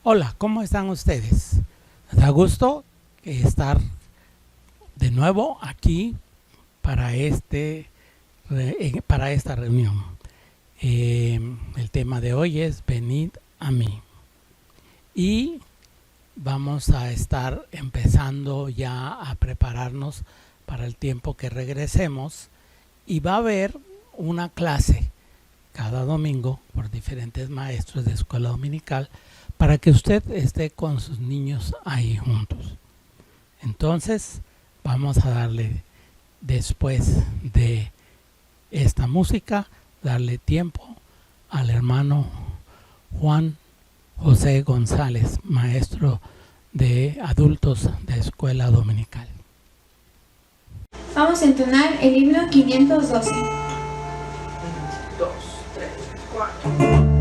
Hola, ¿cómo están ustedes? Me da gusto estar de nuevo aquí para, para esta reunión. El tema de hoy es Venid a mí. Y vamos a estar empezando ya a prepararnos para el tiempo que regresemos. Y va a haber una clase cada domingo por diferentes maestros de escuela dominical para que usted esté con sus niños ahí juntos. Entonces vamos a darle, después de esta música, darle tiempo al hermano Juan José González, maestro de adultos de escuela dominical. Vamos a entonar el himno 512. 1, 2, 3, 4.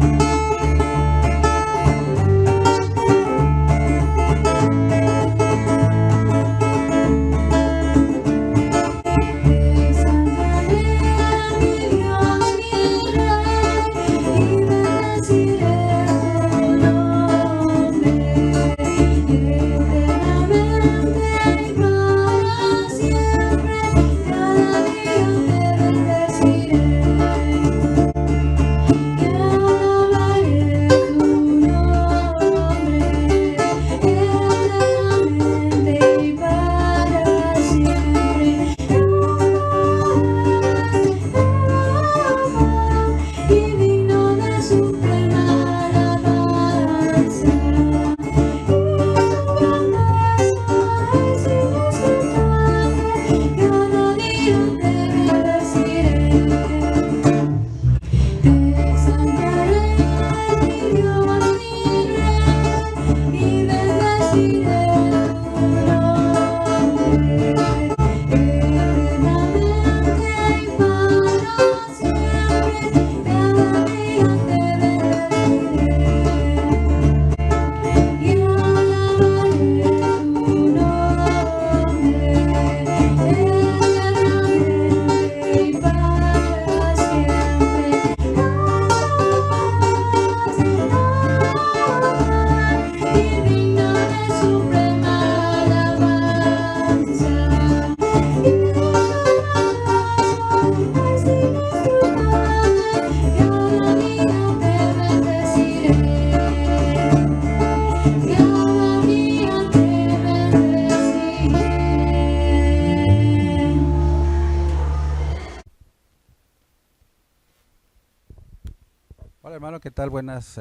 ¿Qué tal? Buenos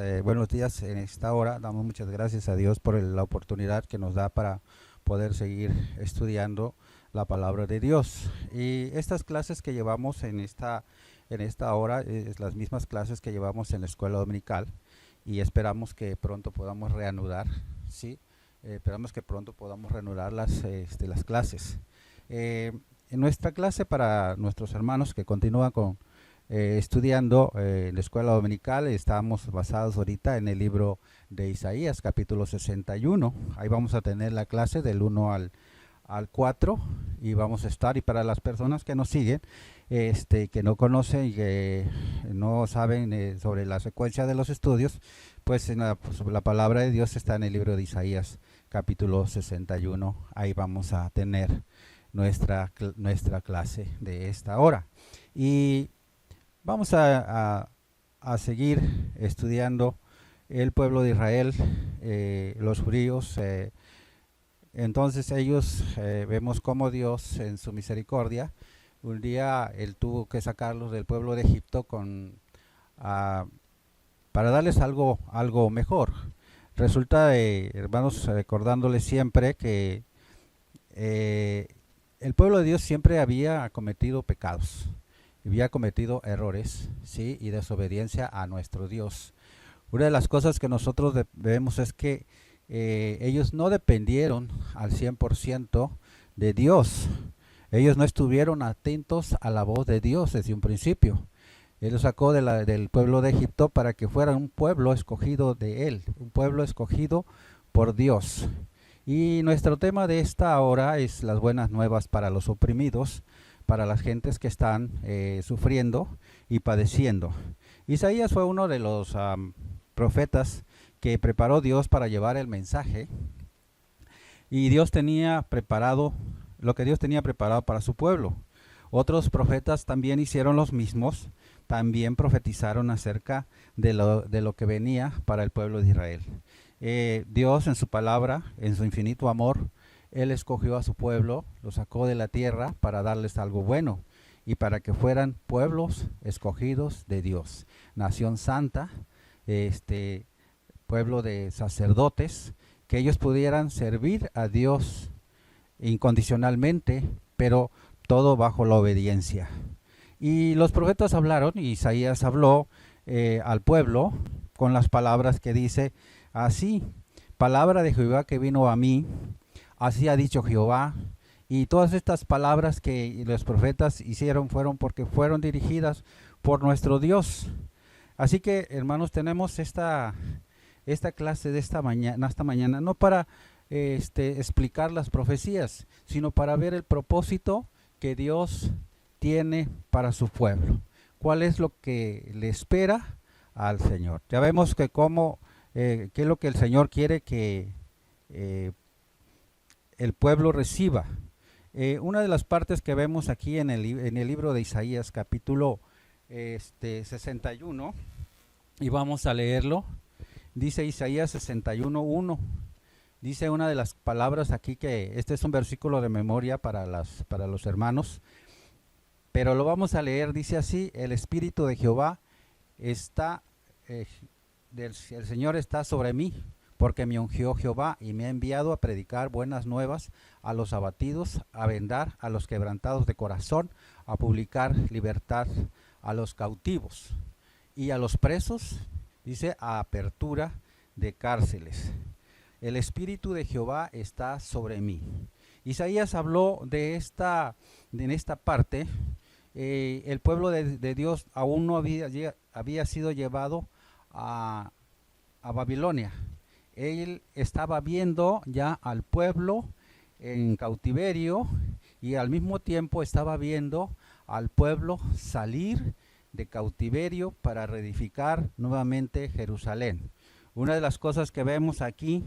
días en esta hora. Damos muchas gracias a Dios por la oportunidad que nos da para poder seguir estudiando la palabra de Dios. Y estas clases que llevamos en esta hora es las mismas clases que llevamos en la escuela dominical y esperamos que pronto podamos reanudar, ¿sí? Esperamos que pronto podamos reanudar las clases. En nuestra clase para nuestros hermanos que continúan estudiando en la escuela dominical, estamos basados ahorita en el libro de Isaías, capítulo 61. Ahí vamos a tener la clase del 1 al 4 y vamos a estar, y para las personas que nos siguen, que no conocen y que no saben sobre la secuencia de los estudios, pues la palabra de Dios está en el libro de Isaías, capítulo 61. Ahí vamos a tener nuestra clase de esta hora. Y vamos a seguir estudiando el pueblo de Israel, los judíos. Entonces ellos, vemos cómo Dios en su misericordia, un día Él tuvo que sacarlos del pueblo de Egipto para darles algo mejor. Resulta, hermanos, recordándoles siempre que el pueblo de Dios siempre había cometido pecados. Había cometido errores, ¿sí? Y desobediencia a nuestro Dios. Una de las cosas que nosotros vemos es que ellos no dependieron al 100% de Dios. Ellos no estuvieron atentos a la voz de Dios desde un principio. Él los sacó del pueblo de Egipto para que fueran un pueblo escogido de Él, un pueblo escogido por Dios. Y nuestro tema de esta hora es las buenas nuevas para los oprimidos, para las gentes que están sufriendo y padeciendo. Isaías fue uno de los profetas que preparó Dios para llevar el mensaje. Y Dios tenía preparado lo que Dios tenía preparado para su pueblo. Otros profetas también hicieron los mismos, también profetizaron acerca de lo que venía para el pueblo de Israel. Dios en su palabra, en su infinito amor, Él escogió a su pueblo, lo sacó de la tierra para darles algo bueno y para que fueran pueblos escogidos de Dios, nación santa, pueblo de sacerdotes, que ellos pudieran servir a Dios incondicionalmente, pero todo bajo la obediencia. Y los profetas hablaron, y Isaías habló al pueblo con las palabras que dice así: palabra de Jehová que vino a mí, así ha dicho Jehová. Y todas estas palabras que los profetas hicieron fueron porque fueron dirigidas por nuestro Dios. Así que, hermanos, tenemos esta clase de esta mañana, no para explicar las profecías, sino para ver el propósito que Dios tiene para su pueblo. ¿Cuál es lo que le espera al Señor? Ya vemos que qué es lo que el Señor quiere que el pueblo reciba. Una de las partes que vemos aquí en el libro de Isaías, capítulo 61, y vamos a leerlo. Dice Isaías 61:1. Dice una de las palabras aquí, que este es un versículo de memoria para los hermanos, pero lo vamos a leer. Dice así: el Espíritu de Jehová está, el Señor está sobre mí, porque me ungió Jehová y me ha enviado a predicar buenas nuevas a los abatidos, a vendar a los quebrantados de corazón, a publicar libertad a los cautivos y a los presos, dice, a apertura de cárceles. El Espíritu de Jehová está sobre mí. Isaías habló en esta parte. El pueblo de Dios aún no había sido llevado a Babilonia. Él estaba viendo ya al pueblo en cautiverio y al mismo tiempo estaba viendo al pueblo salir de cautiverio para reedificar nuevamente Jerusalén. Una de las cosas que vemos aquí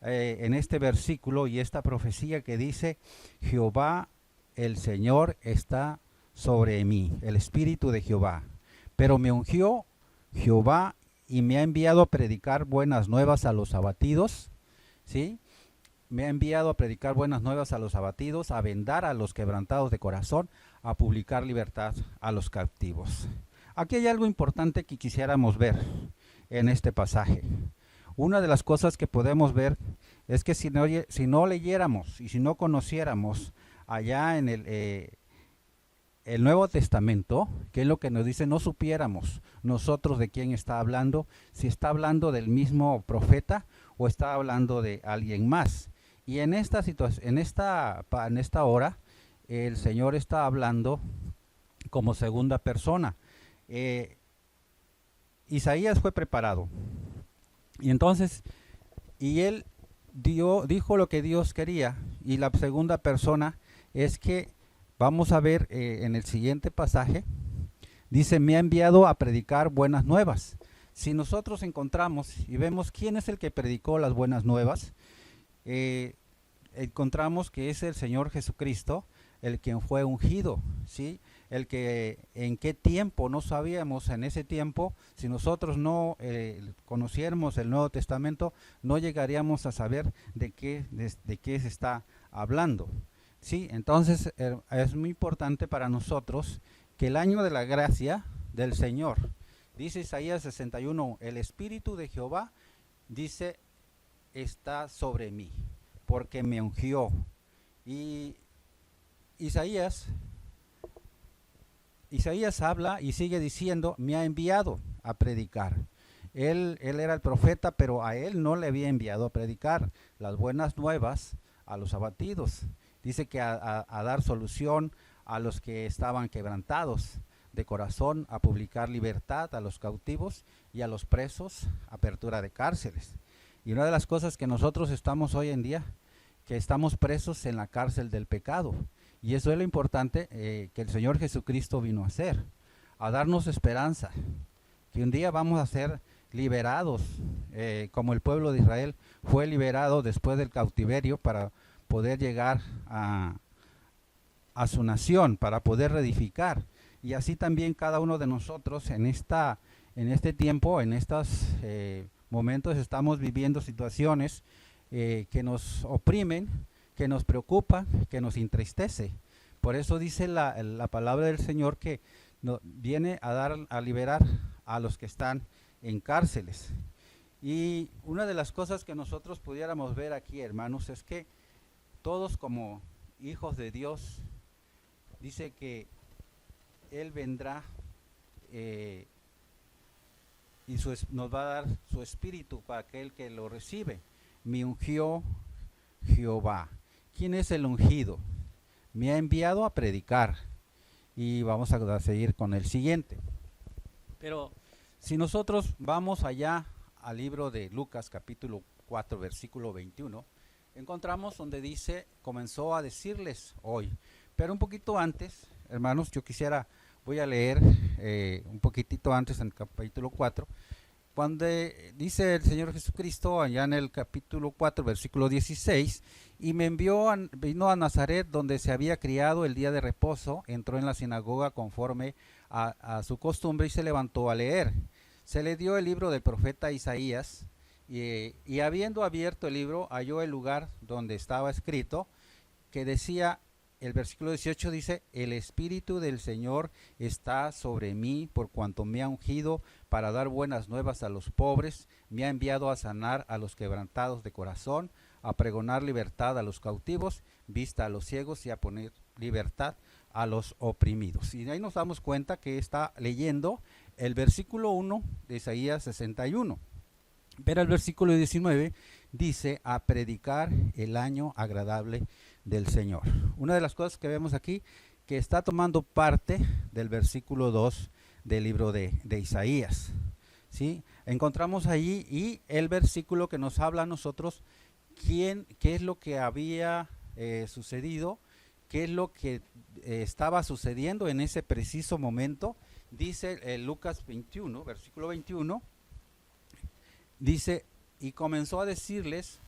en este versículo y esta profecía que dice: Jehová el Señor está sobre mí, el Espíritu de Jehová, pero me ungió Jehová y me ha enviado a predicar buenas nuevas a los abatidos, ¿sí? Me ha enviado a predicar buenas nuevas a los abatidos, a vendar a los quebrantados de corazón, a publicar libertad a los cautivos. Aquí hay algo importante que quisiéramos ver en este pasaje. Una de las cosas que podemos ver es que si no leyéramos y si no conociéramos allá en el Nuevo Testamento, que es lo que nos dice, no supiéramos nosotros de quién está hablando, si está hablando del mismo profeta o está hablando de alguien más. Y en esta situación, en esta hora, el Señor está hablando como segunda persona. Isaías fue preparado. Y entonces, él dijo lo que Dios quería, y la segunda persona es que vamos a ver en el siguiente pasaje. Dice: me ha enviado a predicar buenas nuevas. Si nosotros encontramos y vemos quién es el que predicó las buenas nuevas, encontramos que es el Señor Jesucristo, el quien fue ungido, ¿sí? El que en qué tiempo no sabíamos. En ese tiempo, si nosotros no conociéramos el Nuevo Testamento, no llegaríamos a saber de qué se está hablando, ¿sí? Entonces es muy importante para nosotros que el año de la gracia del Señor, dice Isaías 61, el Espíritu de Jehová, dice, está sobre mí, porque me ungió. Y Isaías habla y sigue diciendo: me ha enviado a predicar. Él era el profeta, pero a él no le había enviado a predicar las buenas nuevas a los abatidos. Dice que a dar solución a los que estaban quebrantados de corazón, a publicar libertad a los cautivos y a los presos, apertura de cárceles. Y una de las cosas que nosotros estamos hoy en día, que estamos presos en la cárcel del pecado. Y eso es lo importante que el Señor Jesucristo vino a hacer, a darnos esperanza, que un día vamos a ser liberados como el pueblo de Israel fue liberado después del cautiverio para poder llegar a su nación, para poder reedificar. Y así también cada uno de nosotros en este tiempo, en estos momentos, estamos viviendo situaciones que nos oprimen, que nos preocupan, que nos entristece. Por eso dice la palabra del Señor que viene a liberar a los que están en cárceles. Y una de las cosas que nosotros pudiéramos ver aquí, hermanos, es que todos como hijos de Dios, dice que Él vendrá y nos va a dar su espíritu para aquel que lo recibe. Me ungió Jehová. ¿Quién es el ungido? Me ha enviado a predicar. Y vamos a seguir con el siguiente. Pero si nosotros vamos allá al libro de Lucas capítulo 4 versículo 21, encontramos donde dice, comenzó a decirles hoy. Pero un poquito antes, hermanos, voy a leer un poquitito antes en el capítulo 4, cuando dice el Señor Jesucristo allá en el capítulo 4, versículo 16, y vino a Nazaret donde se había criado el día de reposo, entró en la sinagoga conforme a su costumbre y se levantó a leer. Se le dio el libro del profeta Isaías y habiendo abierto el libro halló el lugar donde estaba escrito que decía, el versículo 18 dice, el Espíritu del Señor está sobre mí por cuanto me ha ungido para dar buenas nuevas a los pobres, me ha enviado a sanar a los quebrantados de corazón, a pregonar libertad a los cautivos, vista a los ciegos y a poner libertad a los oprimidos. Y de ahí nos damos cuenta que está leyendo el versículo 1 de Isaías 61. Pero el versículo 19 dice, a predicar el año agradable del Señor. Una de las cosas que vemos aquí, que está tomando parte del versículo 2 del libro de Isaías. ¿Sí? Encontramos allí y el versículo que nos habla a nosotros qué es lo que había sucedido, qué es lo que estaba sucediendo en ese preciso momento. Dice Lucas 21, versículo 21, dice, y comenzó a decirles,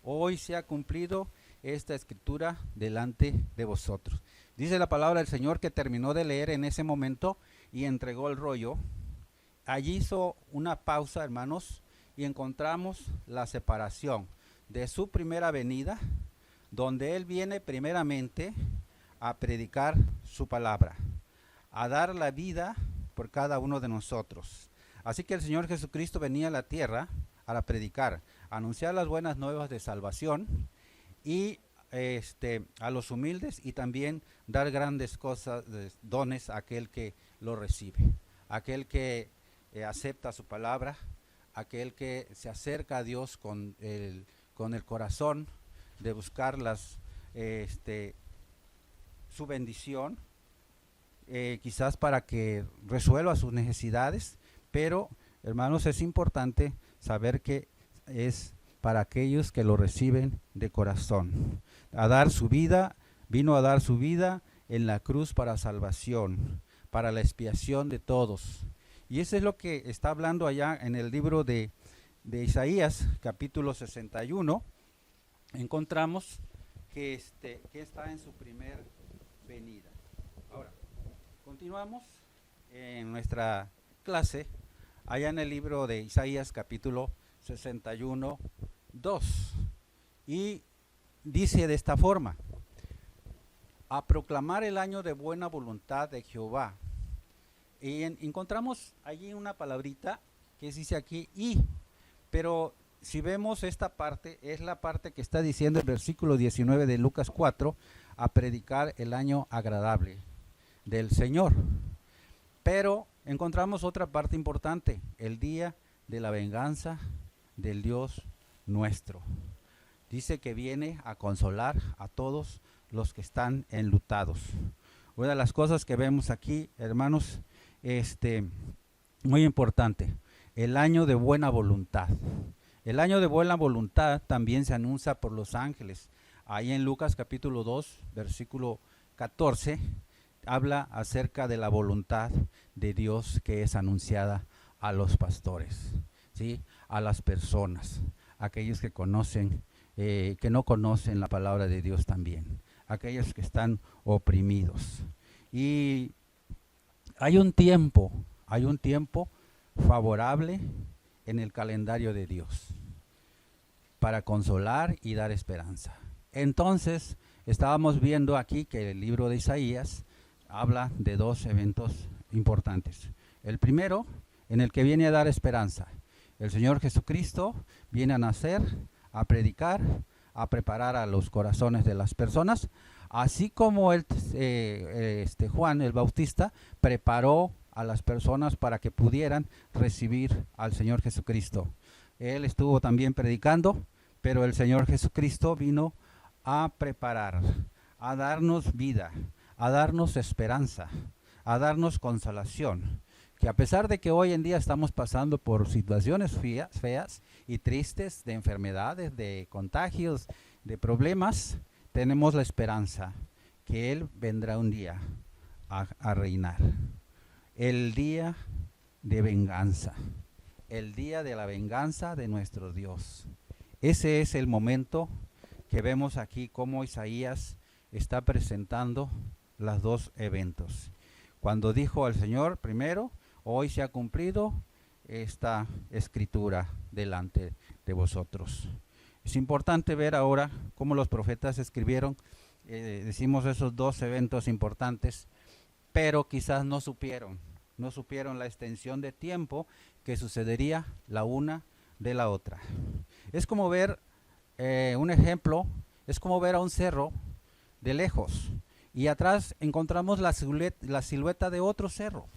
hoy se ha cumplido esta escritura delante de vosotros. Dice la palabra del Señor que terminó de leer en ese momento y entregó el rollo. Allí hizo una pausa, hermanos, y encontramos la separación de su primera venida, donde Él viene primeramente a predicar su palabra, a dar la vida por cada uno de nosotros. Así que el Señor Jesucristo venía a la tierra para predicar, anunciar las buenas nuevas de salvación y a los humildes, y también dar grandes cosas, dones a aquel que lo recibe, aquel que acepta su palabra, aquel que se acerca a Dios con el corazón de buscar su bendición, quizás para que resuelva sus necesidades, pero hermanos, es importante saber que es para aquellos que lo reciben de corazón. Vino a dar su vida en la cruz para salvación, para la expiación de todos. Y eso es lo que está hablando allá en el libro de Isaías, capítulo 61. Encontramos que está en su primer venida. Ahora, continuamos en nuestra clase, allá en el libro de Isaías, capítulo 61, 2. Y dice de esta forma, a proclamar el año de buena voluntad de Jehová. Y encontramos allí una palabrita que dice aquí, pero si vemos esta parte, es la parte que está diciendo el versículo 19 de Lucas 4, a predicar el año agradable del Señor. Pero encontramos otra parte importante, el día de la venganza del Dios nuestro. Dice que viene a consolar a todos los que están enlutados. Una de las cosas que vemos aquí, hermanos, muy importante, el año de buena voluntad. El año de buena voluntad también se anuncia por los ángeles. Ahí en Lucas capítulo 2, versículo 14, habla acerca de la voluntad de Dios que es anunciada a los pastores. ¿sí? A las personas, aquellos que conocen, que no conocen la palabra de Dios también, aquellos que están oprimidos. Y hay un tiempo favorable en el calendario de Dios para consolar y dar esperanza. Entonces, estábamos viendo aquí que el libro de Isaías habla de dos eventos importantes. El primero, en el que viene a dar esperanza. El Señor Jesucristo viene a nacer, a predicar, a preparar a los corazones de las personas, así como Juan el Bautista preparó a las personas para que pudieran recibir al Señor Jesucristo. Él estuvo también predicando, pero el Señor Jesucristo vino a preparar, a darnos vida, a darnos esperanza, a darnos consolación. Que a pesar de que hoy en día estamos pasando por situaciones feas y tristes, de enfermedades, de contagios, de problemas, tenemos la esperanza que Él vendrá un día a reinar. El día de venganza, el día de la venganza de nuestro Dios. Ese es el momento que vemos aquí como Isaías está presentando los dos eventos. Cuando dijo al Señor, primero, hoy se ha cumplido esta escritura delante de vosotros. Es importante ver ahora cómo los profetas escribieron, decimos esos dos eventos importantes, pero quizás no supieron la extensión de tiempo que sucedería la una de la otra. Es como ver, un ejemplo, es como ver a un cerro de lejos y atrás encontramos la silueta de otro cerro.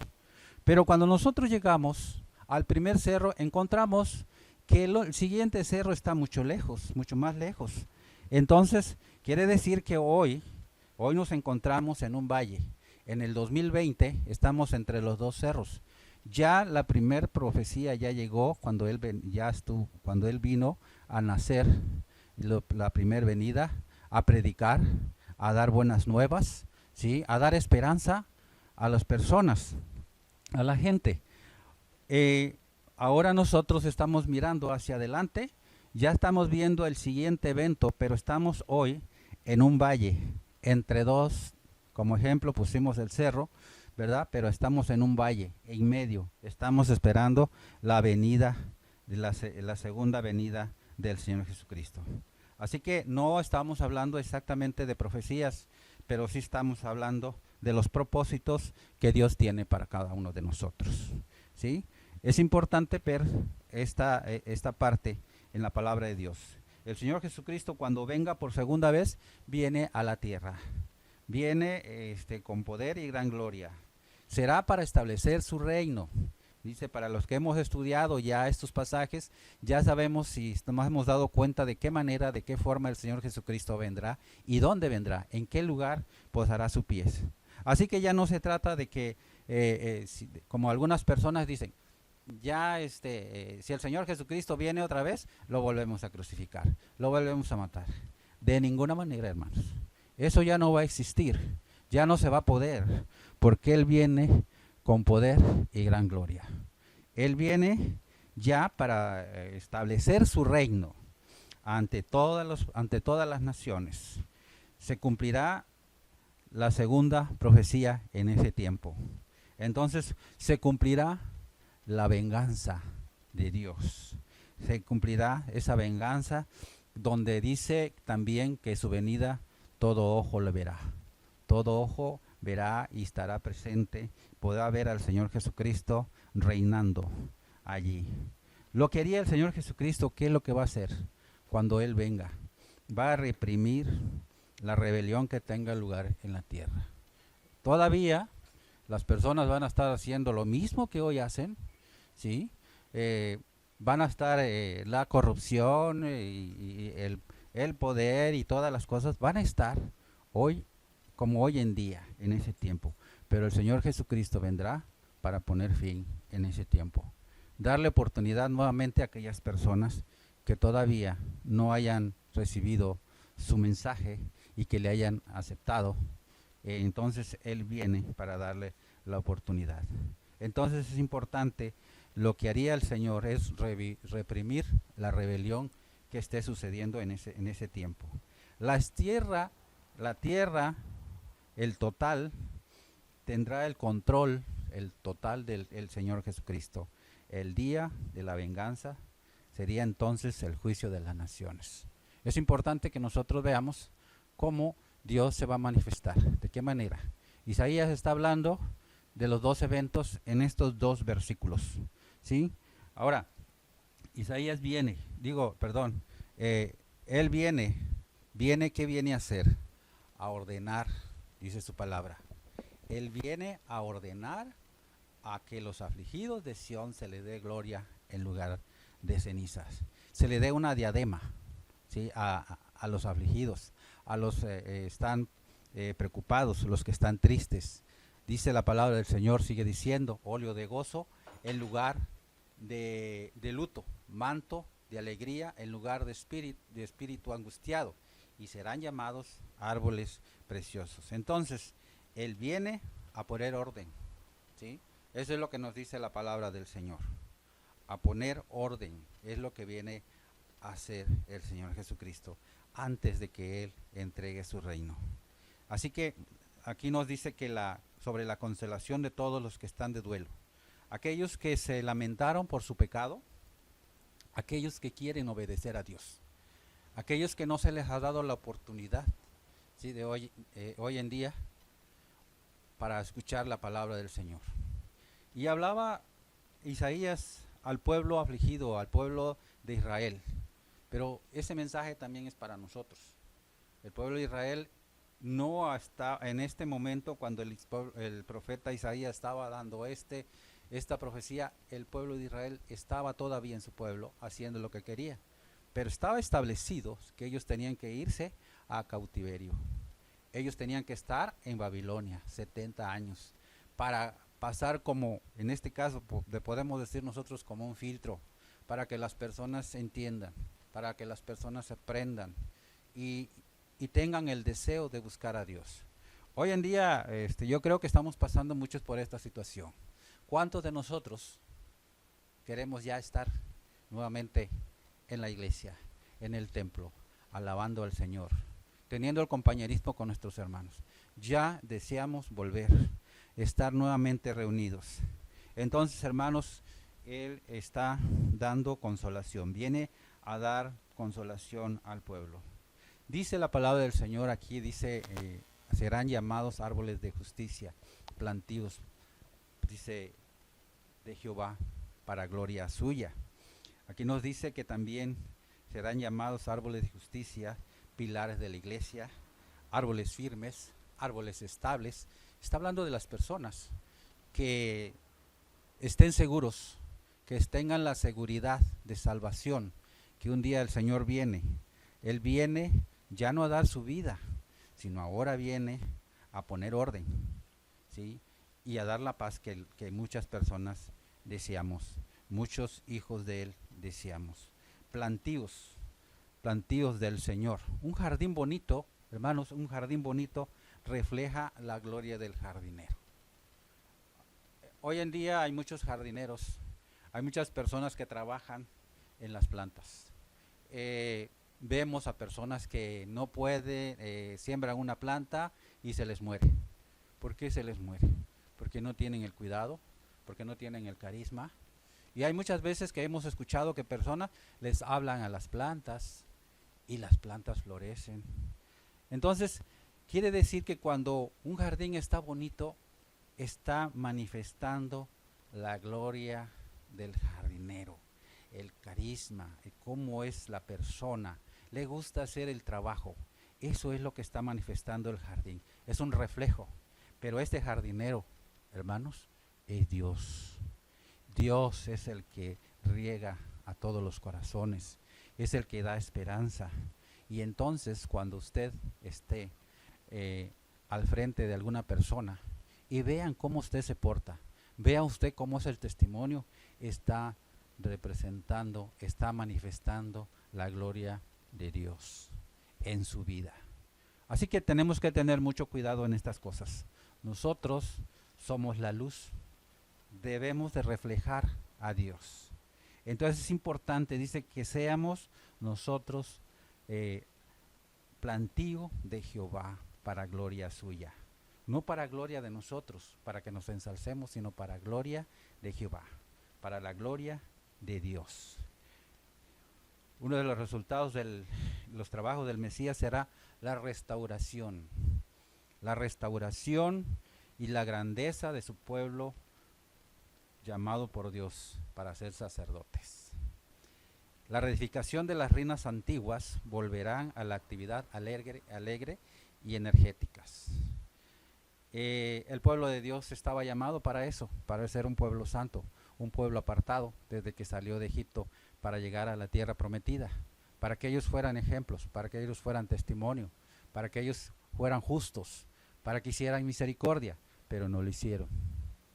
Pero cuando nosotros llegamos al primer cerro, encontramos que el siguiente cerro está mucho lejos, mucho más lejos. Entonces, quiere decir que hoy nos encontramos en un valle. En el 2020 estamos entre los dos cerros. Ya la primer profecía ya llegó cuando él vino a nacer, la primera venida, a predicar, a dar buenas nuevas, ¿sí? A dar esperanza a las personas, a la gente. Ahora nosotros estamos mirando hacia adelante, ya estamos viendo el siguiente evento, pero estamos hoy en un valle, entre dos, como ejemplo pusimos el cerro, ¿verdad? Pero estamos en un valle, en medio, estamos esperando la venida, la segunda venida del Señor Jesucristo. Así que no estamos hablando exactamente de profecías, pero sí estamos hablando de los propósitos que Dios tiene para cada uno de nosotros, ¿sí? Es importante ver esta parte en la palabra de Dios. El Señor Jesucristo, cuando venga por segunda vez, viene a la tierra. Viene con poder y gran gloria. Será para establecer su reino. Dice, para los que hemos estudiado ya estos pasajes, ya sabemos si nos hemos dado cuenta de qué manera, de qué forma el Señor Jesucristo vendrá y dónde vendrá, en qué lugar posará sus pies. Así que ya no se trata de que, como algunas personas dicen, ya si el Señor Jesucristo viene otra vez, lo volvemos a crucificar, lo volvemos a matar. De ninguna manera, hermanos. Eso ya no va a existir, ya no se va a poder, porque Él viene con poder y gran gloria. Él viene ya para establecer su reino ante todas las naciones. Se cumplirá la segunda profecía en ese tiempo. Entonces se cumplirá la venganza de Dios. Se cumplirá esa venganza donde dice también que su venida todo ojo le verá. Todo ojo verá y estará presente, podrá ver al Señor Jesucristo reinando allí. Lo que haría el Señor Jesucristo, ¿qué es lo que va a hacer cuando Él venga? Va a reprimir la rebelión que tenga lugar en la tierra. Todavía las personas van a estar haciendo lo mismo que hoy hacen, ¿sí? Van a estar la corrupción y el poder y todas las cosas van a estar hoy como hoy en día, en ese tiempo. Pero el Señor Jesucristo vendrá para poner fin en ese tiempo. Darle oportunidad nuevamente a aquellas personas que todavía no hayan recibido su mensaje y que le hayan aceptado. Entonces Él viene para darle la oportunidad. Entonces es importante lo que haría el Señor es reprimir la rebelión que esté sucediendo en ese tiempo. La tierra, el total, tendrá el control, el total del Señor Jesucristo. El día de la venganza sería entonces el juicio de las naciones. Es importante que nosotros veamos cómo Dios se va a manifestar, de qué manera. Isaías está hablando de los dos eventos en estos dos versículos, ¿sí? Ahora, Isaías él viene, ¿qué viene a hacer? A ordenar, dice su palabra. Él viene a ordenar a que los afligidos de Sión se le dé gloria en lugar de cenizas. Se le dé una diadema, ¿sí? A los afligidos, a los están preocupados, los que están tristes. Dice la palabra del Señor, sigue diciendo, óleo de gozo en lugar de luto, manto de alegría en lugar de espíritu angustiado, y serán llamados árboles preciosos. Entonces, Él viene a poner orden, ¿sí? Eso es lo que nos dice la palabra del Señor, a poner orden, es lo que viene a hacer el Señor Jesucristo antes de que Él entregue su reino. Así que aquí nos dice que sobre la consolación de todos los que están de duelo, aquellos que se lamentaron por su pecado, aquellos que quieren obedecer a Dios, aquellos que no se les ha dado la oportunidad, ¿sí? de hoy en día para escuchar la palabra del Señor. Y hablaba Isaías al pueblo afligido, al pueblo de Israel, pero ese mensaje también es para nosotros. El pueblo de Israel no está en este momento, cuando el profeta Isaías estaba dando esta profecía, el pueblo de Israel estaba todavía en su pueblo haciendo lo que quería, pero estaba establecido que ellos tenían que irse a cautiverio. Ellos tenían que estar en Babilonia 70 años para pasar, como en este caso podemos decir nosotros, como un filtro, para que las personas entiendan, para que las personas aprendan y tengan el deseo de buscar a Dios. Hoy en día yo creo que estamos pasando muchos por esta situación. ¿Cuántos de nosotros queremos ya estar nuevamente en la iglesia, en el templo, alabando al Señor, teniendo el compañerismo con nuestros hermanos? Ya deseamos volver, estar nuevamente reunidos. Entonces, hermanos, Él está dando consolación, viene a dar consolación al pueblo. Dice la palabra del Señor aquí, dice, serán llamados árboles de justicia, plantíos, dice, de Jehová, para gloria suya. Aquí nos dice que también serán llamados árboles de justicia, pilares de la iglesia, árboles firmes, árboles estables. Está hablando de las personas que estén seguros, que tengan la seguridad de salvación, que un día el Señor viene. Él viene ya no a dar su vida, sino ahora viene a poner orden, ¿sí? Y a dar la paz que muchas personas deseamos, muchos hijos de Él deseamos. Plantíos del Señor. Un jardín bonito, hermanos, un jardín bonito refleja la gloria del jardinero. Hoy en día hay muchos jardineros, hay muchas personas que trabajan en las plantas. Vemos a personas que no pueden, siembran una planta y se les muere. ¿Por qué se les muere? Porque no tienen el cuidado, porque no tienen el carisma. Y hay muchas veces que hemos escuchado que personas les hablan a las plantas y las plantas florecen. Entonces, quiere decir que cuando un jardín está bonito, está manifestando la gloria del jardinero, el carisma, cómo es la persona, le gusta hacer el trabajo. Eso es lo que está manifestando el jardín, es un reflejo. Pero este jardinero, hermanos, es Dios. Dios es el que riega a todos los corazones, es el que da esperanza. Y entonces, cuando usted esté al frente de alguna persona y vean cómo usted se porta, vea usted cómo es el testimonio, está representando, está manifestando la gloria de Dios en su vida. Así que tenemos que tener mucho cuidado en estas cosas. Nosotros somos la luz, debemos de reflejar a Dios. Entonces es importante, dice, que seamos nosotros plantío de Jehová para gloria suya. No para gloria de nosotros, para que nos ensalcemos, sino para gloria de Jehová, para la gloria de Dios. Uno de los resultados de los trabajos del Mesías será la restauración y la grandeza de su pueblo llamado por Dios para ser sacerdotes. La reedificación de las ruinas antiguas volverán a la actividad alegre y energéticas. El pueblo de Dios estaba llamado para eso, para ser un pueblo santo, un pueblo apartado desde que salió de Egipto para llegar a la tierra prometida, para que ellos fueran ejemplos, para que ellos fueran testimonio, para que ellos fueran justos, para que hicieran misericordia, pero no lo hicieron.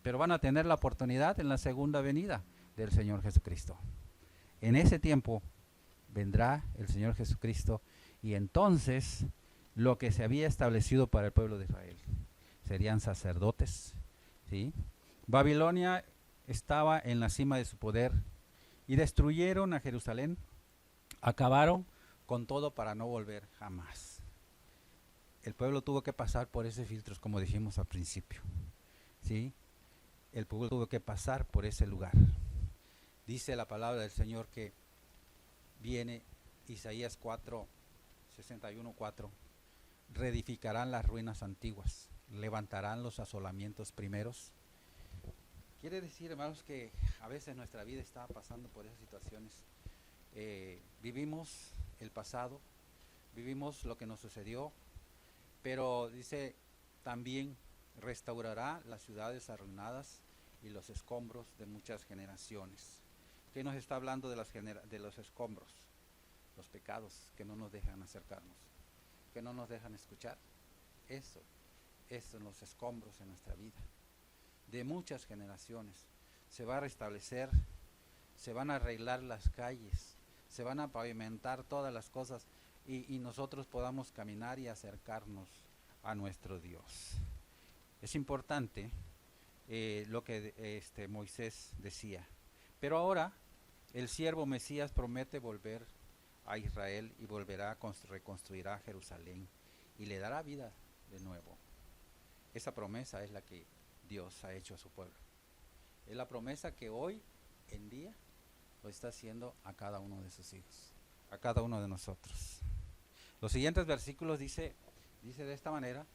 Pero van a tener la oportunidad en la segunda venida del Señor Jesucristo. En ese tiempo vendrá el Señor Jesucristo y entonces lo que se había establecido para el pueblo de Israel serían sacerdotes, ¿sí? Babilonia estaba en la cima de su poder y destruyeron a Jerusalén, acabaron con todo para no volver jamás. El pueblo tuvo que pasar por esos filtros, como dijimos al principio, ¿sí? El pueblo tuvo que pasar por ese lugar. Dice la palabra del Señor que viene Isaías 61:4, reedificarán las ruinas antiguas, levantarán los asolamientos primeros. Quiere decir, hermanos, que a veces nuestra vida está pasando por esas situaciones. Vivimos el pasado, vivimos lo que nos sucedió, pero dice también restaurará las ciudades arruinadas y los escombros de muchas generaciones. ¿Qué nos está hablando de los escombros? Los pecados que no nos dejan acercarnos, que no nos dejan escuchar. Eso son los escombros en nuestra vida. De muchas generaciones se va a restablecer, se van a arreglar las calles, se van a pavimentar todas las cosas y nosotros podamos caminar y acercarnos a nuestro Dios. Es importante lo que Moisés decía. Pero ahora el siervo Mesías promete volver a Israel y reconstruirá Jerusalén y le dará vida de nuevo. Esa promesa es la que Dios ha hecho a su pueblo. Es la promesa que hoy en día lo está haciendo a cada uno de sus hijos, a cada uno de nosotros. Los siguientes versículos dice de esta manera.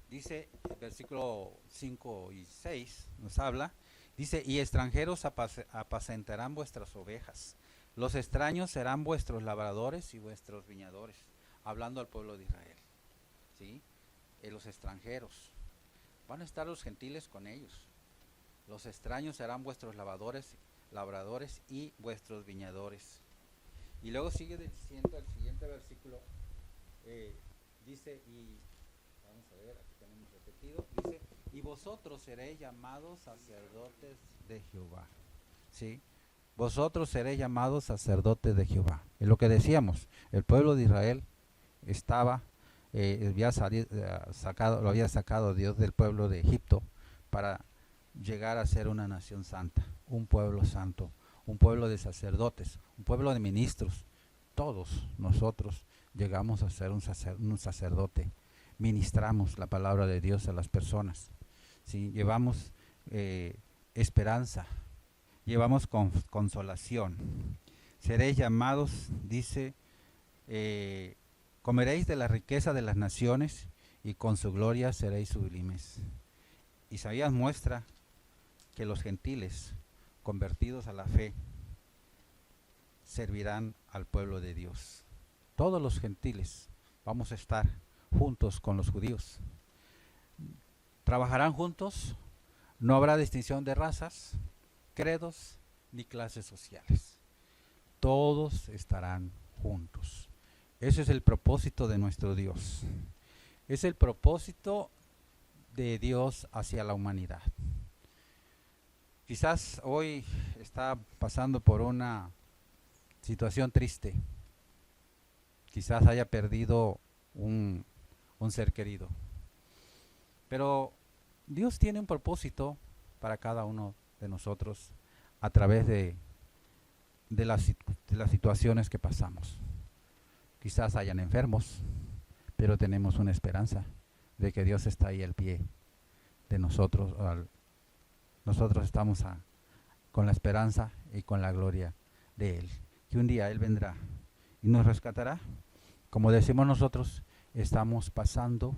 Dice el versículo 5 y 6 nos habla, dice, y extranjeros apacentarán vuestras ovejas, los extraños serán vuestros labradores y vuestros viñadores, hablando al pueblo de Israel, ¿sí? Los extranjeros, van a estar los gentiles con ellos, los extraños serán vuestros labradores y vuestros viñadores. Y luego sigue diciendo el siguiente versículo, dice, y vamos a ver, aquí tenemos repetido, dice, y vosotros seréis llamados sacerdotes de Jehová, ¿sí? Vosotros seréis llamados sacerdotes de Jehová. Es lo que decíamos, el pueblo de Israel estaba, lo había sacado Dios del pueblo de Egipto para llegar a ser una nación santa, un pueblo santo, un pueblo de sacerdotes, un pueblo de ministros. Todos nosotros llegamos a ser un sacerdote. Ministramos la palabra de Dios a las personas, ¿sí? Llevamos esperanza, llevamos consolación. Seréis llamados, dice, comeréis de la riqueza de las naciones y con su gloria seréis sublimes. Isaías muestra que los gentiles convertidos a la fe servirán al pueblo de Dios. Todos los gentiles vamos a estar juntos con los judíos. Trabajarán juntos, no habrá distinción de razas, credos ni clases sociales. Todos estarán juntos. Ese es el propósito de nuestro Dios. Es el propósito de Dios hacia la humanidad. Quizás hoy está pasando por una situación triste. Quizás haya perdido un ser querido. Pero Dios tiene un propósito para cada uno de nosotros a través de las situaciones que pasamos. Quizás hayan enfermos, pero tenemos una esperanza de que Dios está ahí al pie de nosotros. Nosotros estamos con la esperanza y con la gloria de Él, que un día Él vendrá y nos rescatará. Como decimos nosotros, estamos pasando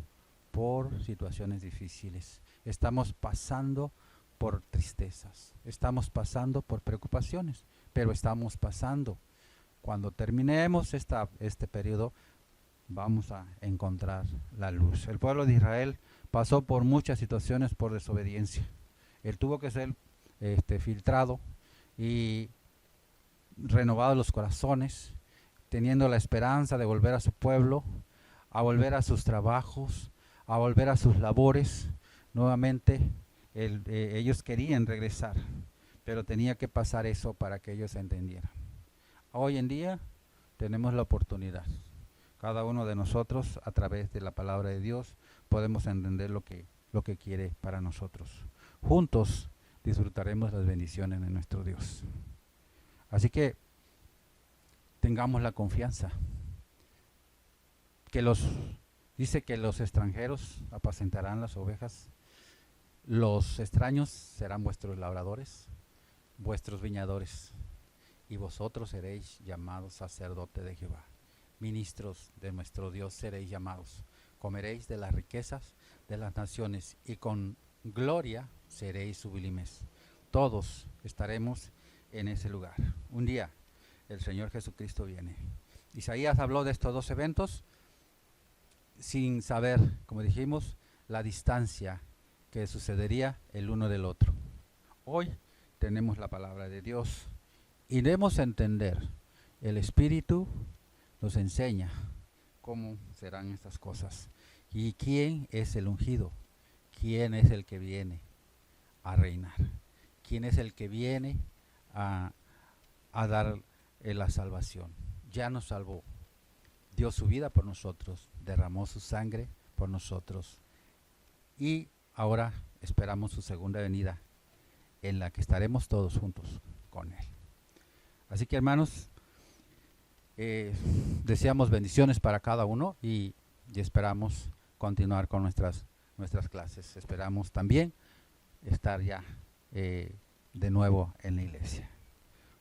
por situaciones difíciles, estamos pasando por tristezas, estamos pasando por preocupaciones, pero estamos pasando. Cuando terminemos este periodo, vamos a encontrar la luz. El pueblo de Israel pasó por muchas situaciones por desobediencia. Él tuvo que ser filtrado y renovado los corazones, teniendo la esperanza de volver a su pueblo, a volver a sus trabajos, a volver a sus labores. Nuevamente ellos querían regresar, pero tenía que pasar eso para que ellos entendieran. Hoy en día tenemos la oportunidad. Cada uno de nosotros, a través de la palabra de Dios, podemos entender lo que quiere para nosotros. Juntos disfrutaremos las bendiciones de nuestro Dios. Así que tengamos la confianza. Dice que los extranjeros apacentarán las ovejas, los extraños serán vuestros labradores, vuestros viñadores, y vosotros seréis llamados sacerdotes de Jehová, ministros de nuestro Dios seréis llamados. Comeréis de las riquezas de las naciones y con gloria seréis sublimes. Todos estaremos en ese lugar. Un día el Señor Jesucristo viene. Isaías habló de estos dos eventos sin saber, como dijimos, la distancia que sucedería el uno del otro. Hoy tenemos la palabra de Dios y debemos entender, el Espíritu nos enseña cómo serán estas cosas y quién es el ungido, quién es el que viene a reinar, quién es el que viene a dar la salvación. Ya nos salvó, dio su vida por nosotros, derramó su sangre por nosotros y ahora esperamos su segunda venida, en la que estaremos todos juntos con Él. Así que, hermanos, deseamos bendiciones para cada uno y esperamos continuar con nuestras clases. Esperamos también estar ya de nuevo en la iglesia.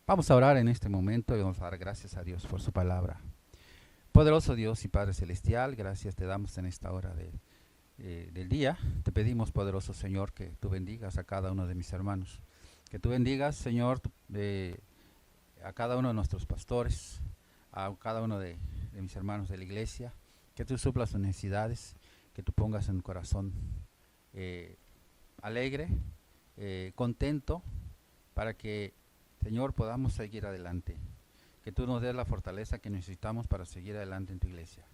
Vamos a orar en este momento y vamos a dar gracias a Dios por su palabra. Poderoso Dios y Padre Celestial, gracias te damos en esta hora del día. Te pedimos, poderoso Señor, que tú bendigas a cada uno de mis hermanos. Que tú bendigas, Señor, a cada uno de nuestros pastores, a cada uno de mis hermanos de la iglesia. Que tú suplas sus necesidades, que tú pongas en un corazón alegre, contento, para que, Señor, podamos seguir adelante. Que tú nos des la fortaleza que necesitamos para seguir adelante en tu iglesia.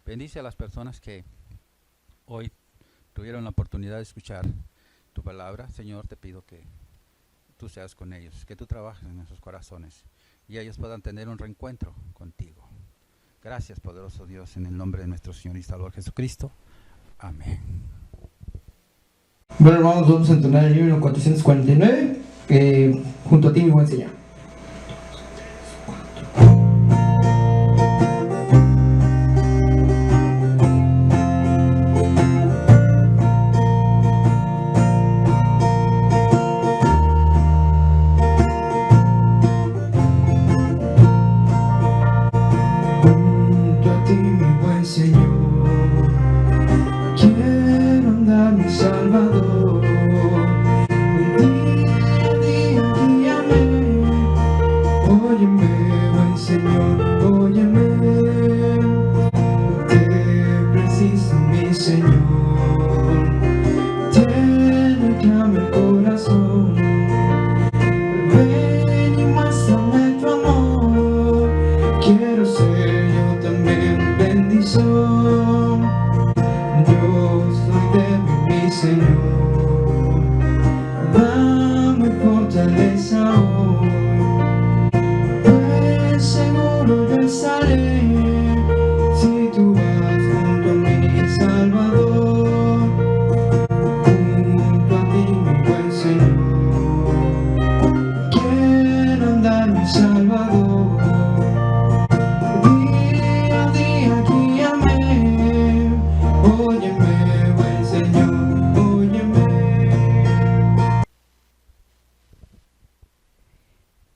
Bendice a las personas que hoy tuvieron la oportunidad de escuchar tu palabra. Señor, te pido que tú seas con ellos, que tú trabajes en esos corazones y ellos puedan tener un reencuentro contigo. Gracias, poderoso Dios, en el nombre de nuestro Señor y Salvador Jesucristo. Amén. Bueno, hermanos, vamos a entonar el himno 449, junto a ti, mi buen Señor. Salvador, un día, guíame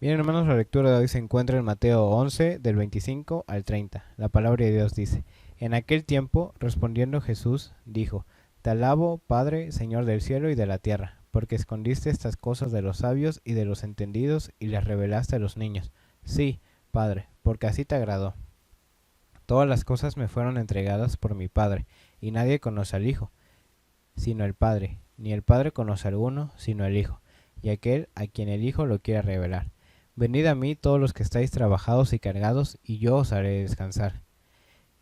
Bien, hermanos, la lectura de hoy se encuentra en Mateo 11, del 25 al 30. La palabra de Dios dice: En aquel tiempo, respondiendo Jesús, dijo: Te alabo, Padre, Señor del cielo y de la tierra, porque escondiste estas cosas de los sabios y de los entendidos y las revelaste a los niños. Sí, Padre, porque así te agradó. Todas las cosas me fueron entregadas por mi Padre, y nadie conoce al Hijo, sino el Padre, ni el Padre conoce a alguno, sino el Hijo, y aquel a quien el Hijo lo quiere revelar. Venid a mí todos los que estáis trabajados y cargados, y yo os haré descansar.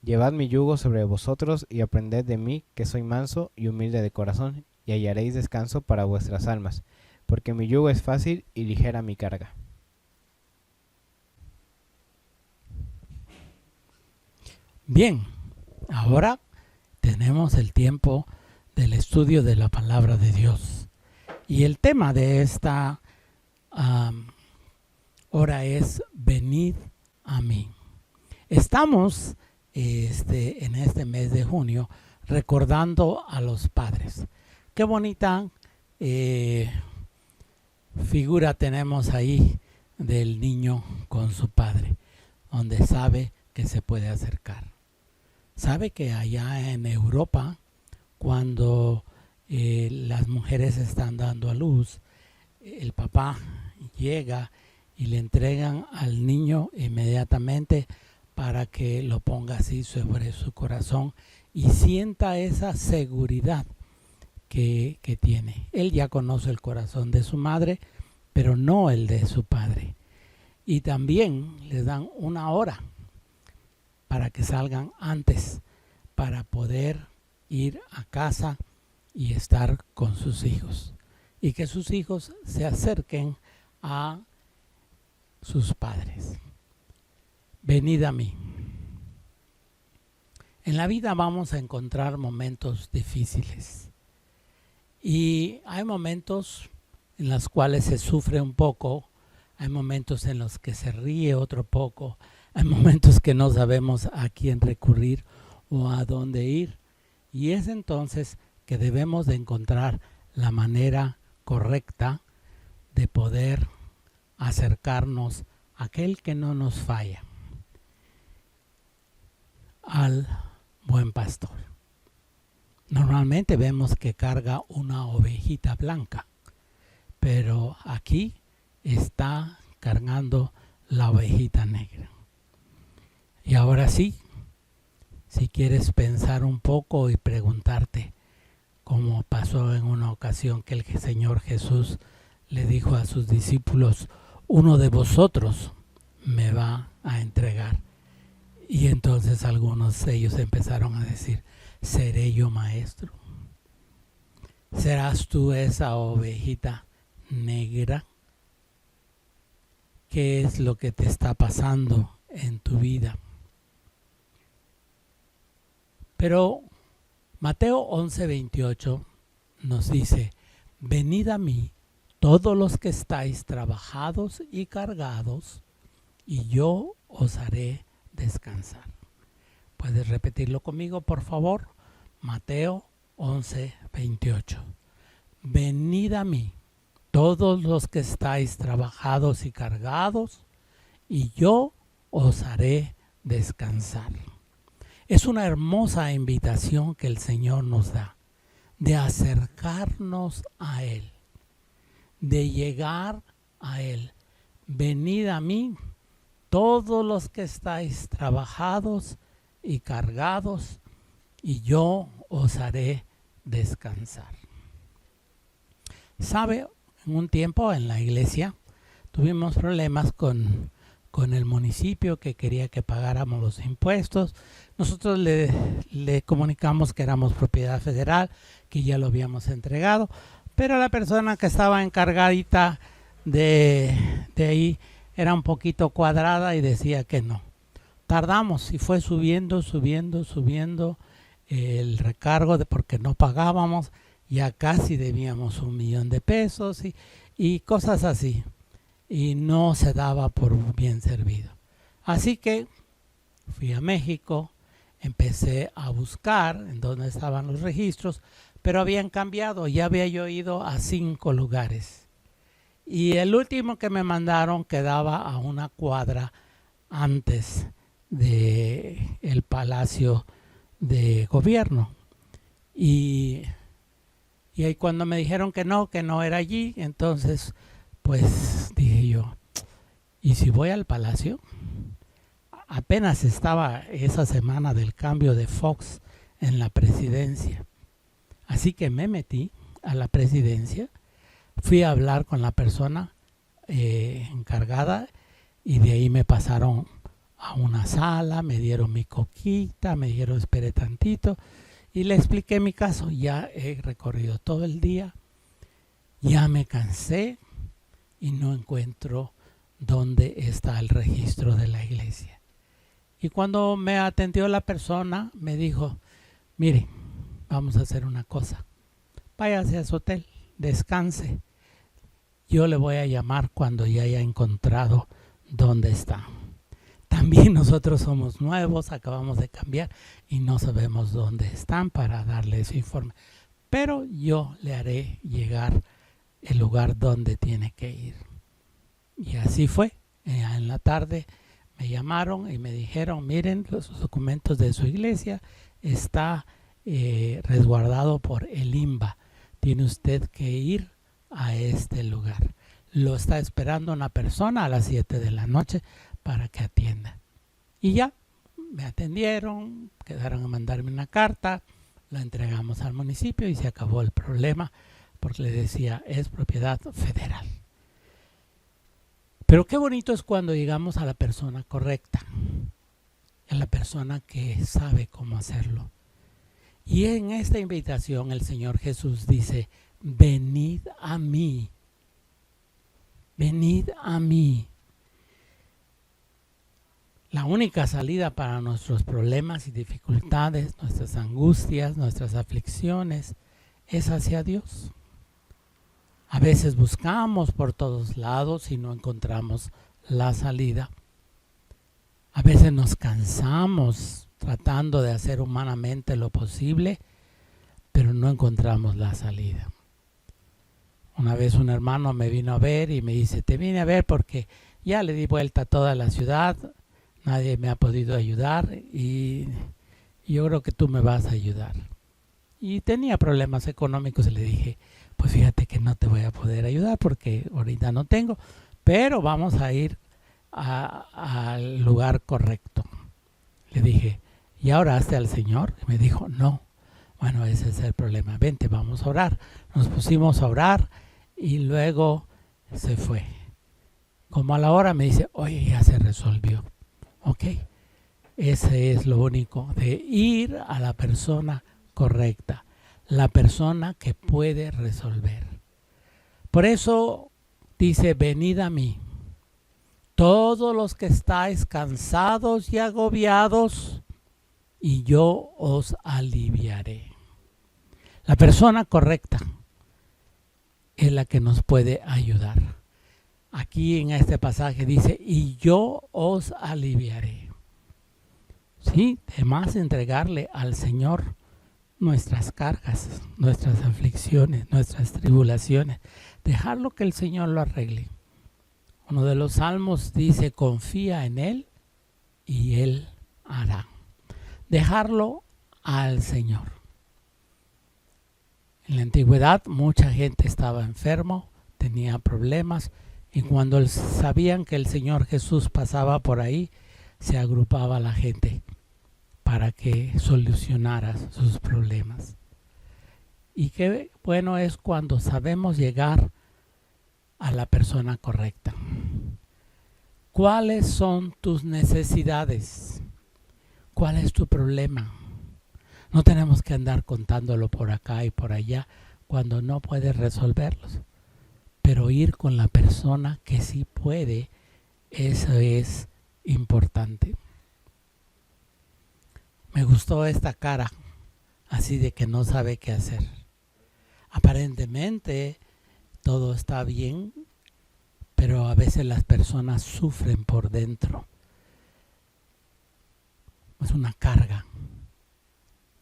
Llevad mi yugo sobre vosotros y aprended de mí, que soy manso y humilde de corazón, y hallaréis descanso para vuestras almas, porque mi yugo es fácil y ligera mi carga. Bien, ahora tenemos el tiempo del estudio de la palabra de Dios. Y el tema de esta hora es venid a mí. Estamos en este mes de junio recordando a los padres. Qué bonita figura tenemos ahí del niño con su padre, donde sabe que se puede acercar. Sabe que allá en Europa, cuando las mujeres están dando a luz, el papá llega y le entregan al niño inmediatamente para que lo ponga así sobre su corazón y sienta esa seguridad que tiene. Él ya conoce el corazón de su madre, pero no el de su padre. Y también les dan una hora para que salgan antes, para poder ir a casa y estar con sus hijos. Y que sus hijos se acerquen a sus padres. Venid a mí. En la vida vamos a encontrar momentos difíciles. Y hay momentos en los cuales se sufre un poco, hay momentos en los que se ríe otro poco, hay momentos que no sabemos a quién recurrir o a dónde ir. Y es entonces que debemos de encontrar la manera correcta de poder acercarnos a aquel que no nos falla, al buen pastor. Normalmente vemos que carga una ovejita blanca, pero aquí está cargando la ovejita negra. Y ahora sí, si quieres pensar un poco y preguntarte, como pasó en una ocasión que el Señor Jesús le dijo a sus discípulos: uno de vosotros me va a entregar. Y entonces algunos de ellos empezaron a decir: ¿seré yo maestro? ¿Serás tú esa ovejita negra? ¿Qué es lo que te está pasando en tu vida? Pero Mateo 11:28 nos dice: venid a mí todos los que estáis trabajados y cargados, y yo os haré descansar. ¿Puedes repetirlo conmigo, por favor? Mateo 11:28. Venid a mí todos los que estáis trabajados y cargados, y yo os haré descansar. Es una hermosa invitación que el Señor nos da, de acercarnos a Él, de llegar a Él. Venid a mí todos los que estáis trabajados y cargados, y yo os haré descansar. ¿Sabe? En un tiempo en la iglesia tuvimos problemas con el municipio que quería que pagáramos los impuestos. Nosotros le comunicamos que éramos propiedad federal, que ya lo habíamos entregado, pero la persona que estaba encargadita de ahí era un poquito cuadrada y decía que no. Tardamos y fue subiendo el recargo porque no pagábamos, ya casi debíamos $1,000,000 de pesos y cosas así. Y no se daba por bien servido. Así que fui a México, empecé a buscar en dónde estaban los registros, pero habían cambiado, ya había yo ido a 5 lugares. Y el último que me mandaron quedaba a una cuadra antes de el Palacio de Gobierno. Y ahí cuando me dijeron que no era allí, entonces pues dije yo, ¿y si voy al Palacio? Apenas estaba esa semana del cambio de Fox en la presidencia. Así que me metí a la presidencia, fui a hablar con la persona encargada y de ahí me pasaron a una sala, me dieron mi coquita, me dijeron espere tantito y le expliqué mi caso. Ya he recorrido todo el día, ya me cansé y no encuentro dónde está el registro de la iglesia. Y cuando me atendió la persona, me dijo, mire, vamos a hacer una cosa. Váyase a su hotel, descanse. Yo le voy a llamar cuando ya haya encontrado dónde está. También nosotros somos nuevos, acabamos de cambiar y no sabemos dónde están para darle su informe. Pero yo le haré llegar el lugar donde tiene que ir. Y así fue. En la tarde me llamaron y me dijeron, miren, los documentos de su iglesia está resguardado por el INBA. Tiene usted que ir a este lugar. Lo está esperando una persona a las 7 de la noche para que atienda. Y ya, me atendieron, quedaron a mandarme una carta, la entregamos al municipio y se acabó el problema porque le decía, es propiedad federal. Pero qué bonito es cuando llegamos a la persona correcta, a la persona que sabe cómo hacerlo. Y en esta invitación el Señor Jesús dice, venid a mí, venid a mí. La única salida para nuestros problemas y dificultades, nuestras angustias, nuestras aflicciones, es hacia Dios. A veces buscamos por todos lados y no encontramos la salida. A veces nos cansamos tratando de hacer humanamente lo posible, pero no encontramos la salida. Una vez un hermano me vino a ver y me dice, te vine a ver porque ya le di vuelta a toda la ciudad, nadie me ha podido ayudar y yo creo que tú me vas a ayudar. Y tenía problemas económicos y le dije, pues fíjate que no te voy a poder ayudar porque ahorita no tengo, pero vamos a ir al lugar correcto. Le dije, ¿ya oraste al Señor? Y me dijo, no. Bueno, ese es el problema. Vente, vamos a orar. Nos pusimos a orar y luego se fue. Como a la hora me dice, oye, ya se resolvió. Ok, ese es lo único, de ir a la persona correcta, la persona que puede resolver. Por eso dice, venid a mí, todos los que estáis cansados y agobiados, y yo os aliviaré. La persona correcta es la que nos puede ayudar. Aquí en este pasaje dice, y yo os aliviaré. Sí, además entregarle al Señor nuestras cargas, nuestras aflicciones, nuestras tribulaciones. Dejarlo que el Señor lo arregle. Uno de los salmos dice, confía en Él y Él hará. Dejarlo al Señor. En la antigüedad mucha gente estaba enfermo, tenía problemas, y cuando sabían que el Señor Jesús pasaba por ahí, se agrupaba la gente para que solucionara sus problemas. Y qué bueno es cuando sabemos llegar a la persona correcta. ¿Cuáles son tus necesidades? ¿Cuál es tu problema? No tenemos que andar contándolo por acá y por allá cuando no puedes resolverlos. Pero ir con la persona que sí puede, eso es importante. Me gustó esta cara, así de que no sabe qué hacer. Aparentemente todo está bien, pero a veces las personas sufren por dentro. Es una carga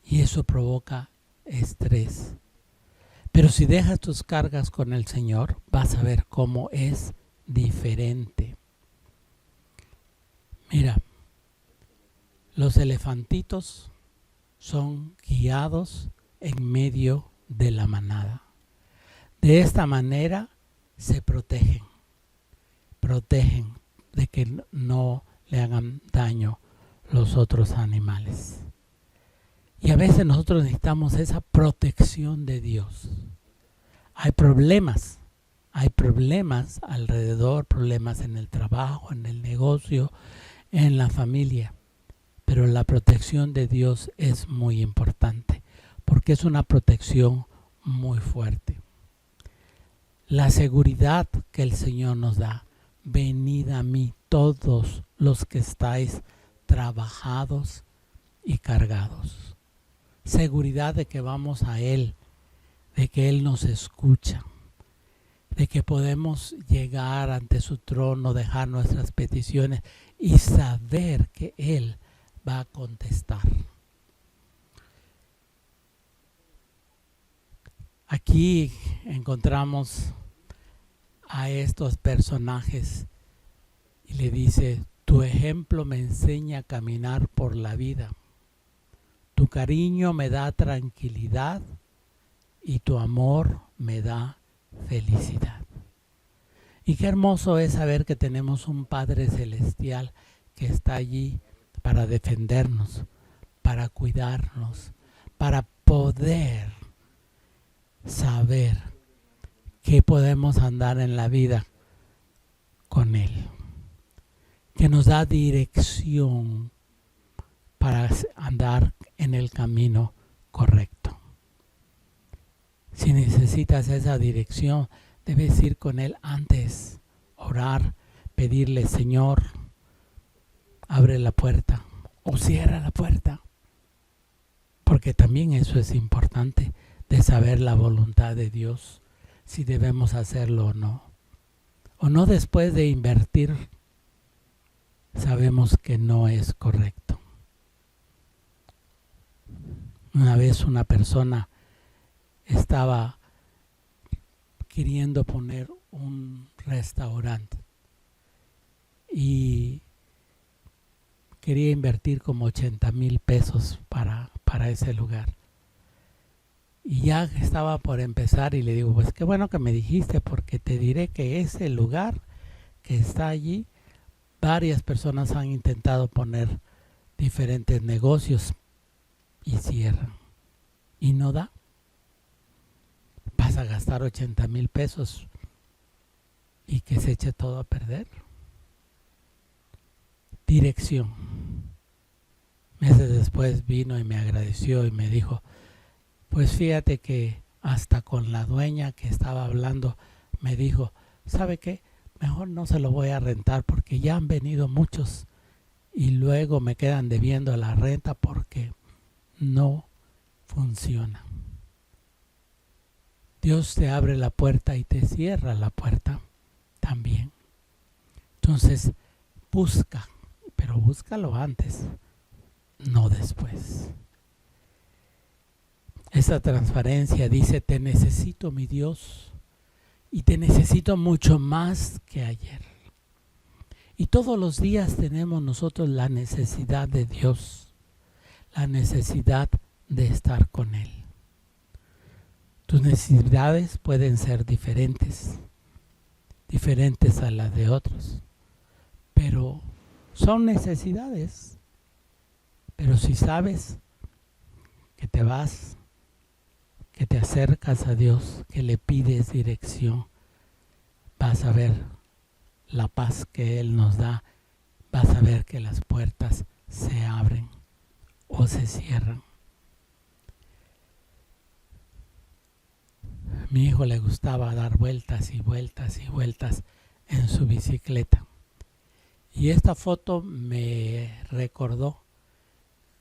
y eso provoca estrés. Pero si dejas tus cargas con el Señor, vas a ver cómo es diferente. Mira, los elefantitos son guiados en medio de la manada. De esta manera se protegen de que no le hagan daño los otros animales. Y a veces nosotros necesitamos esa protección de Dios. Hay problemas alrededor, problemas en el trabajo, en el negocio, en la familia. Pero la protección de Dios es muy importante, porque es una protección muy fuerte. La seguridad que el Señor nos da: venid a mí todos los que estáis trabajados y cargados. Seguridad de que vamos a Él, de que Él nos escucha, de que podemos llegar ante su trono, dejar nuestras peticiones y saber que Él va a contestar. Aquí encontramos a estos personajes y le dice: tu ejemplo me enseña a caminar por la vida, tu cariño me da tranquilidad y tu amor me da felicidad. Y qué hermoso es saber que tenemos un Padre Celestial que está allí para defendernos, para cuidarnos, para poder saber que podemos andar en la vida con Él, que nos da dirección para andar en el camino correcto. Si necesitas esa dirección, debes ir con Él antes, orar, pedirle: Señor, abre la puerta o cierra la puerta, porque también eso es importante, de saber la voluntad de Dios, si debemos hacerlo o no después de invertir sabemos que no es correcto. Una vez una persona estaba queriendo poner un restaurante y quería invertir como 80,000 pesos para ese lugar. Y ya estaba por empezar y le digo: pues qué bueno que me dijiste, porque te diré que ese lugar que está allí, varias personas han intentado poner diferentes negocios y cierran. Y no da. Vas a gastar 80,000 pesos y que se eche todo a perder. Dirección. Meses después vino y me agradeció y me dijo: pues fíjate que hasta con la dueña que estaba hablando me dijo: ¿sabe qué? Mejor no se lo voy a rentar porque ya han venido muchos y luego me quedan debiendo la renta porque no funciona. Dios te abre la puerta y te cierra la puerta también. Entonces busca, pero búscalo antes, no después. Esa transparencia dice: te necesito, mi Dios, y te necesito mucho más que ayer. Y todos los días tenemos nosotros la necesidad de Dios, la necesidad de estar con Él. Tus necesidades pueden ser diferentes a las de otros, pero son necesidades. Pero si sabes que te vas, que te acercas a Dios, que le pides dirección, vas a ver la paz que Él nos da, vas a ver que las puertas se abren o se cierran. Mi hijo le gustaba dar vueltas y vueltas y vueltas en su bicicleta. Y esta foto me recordó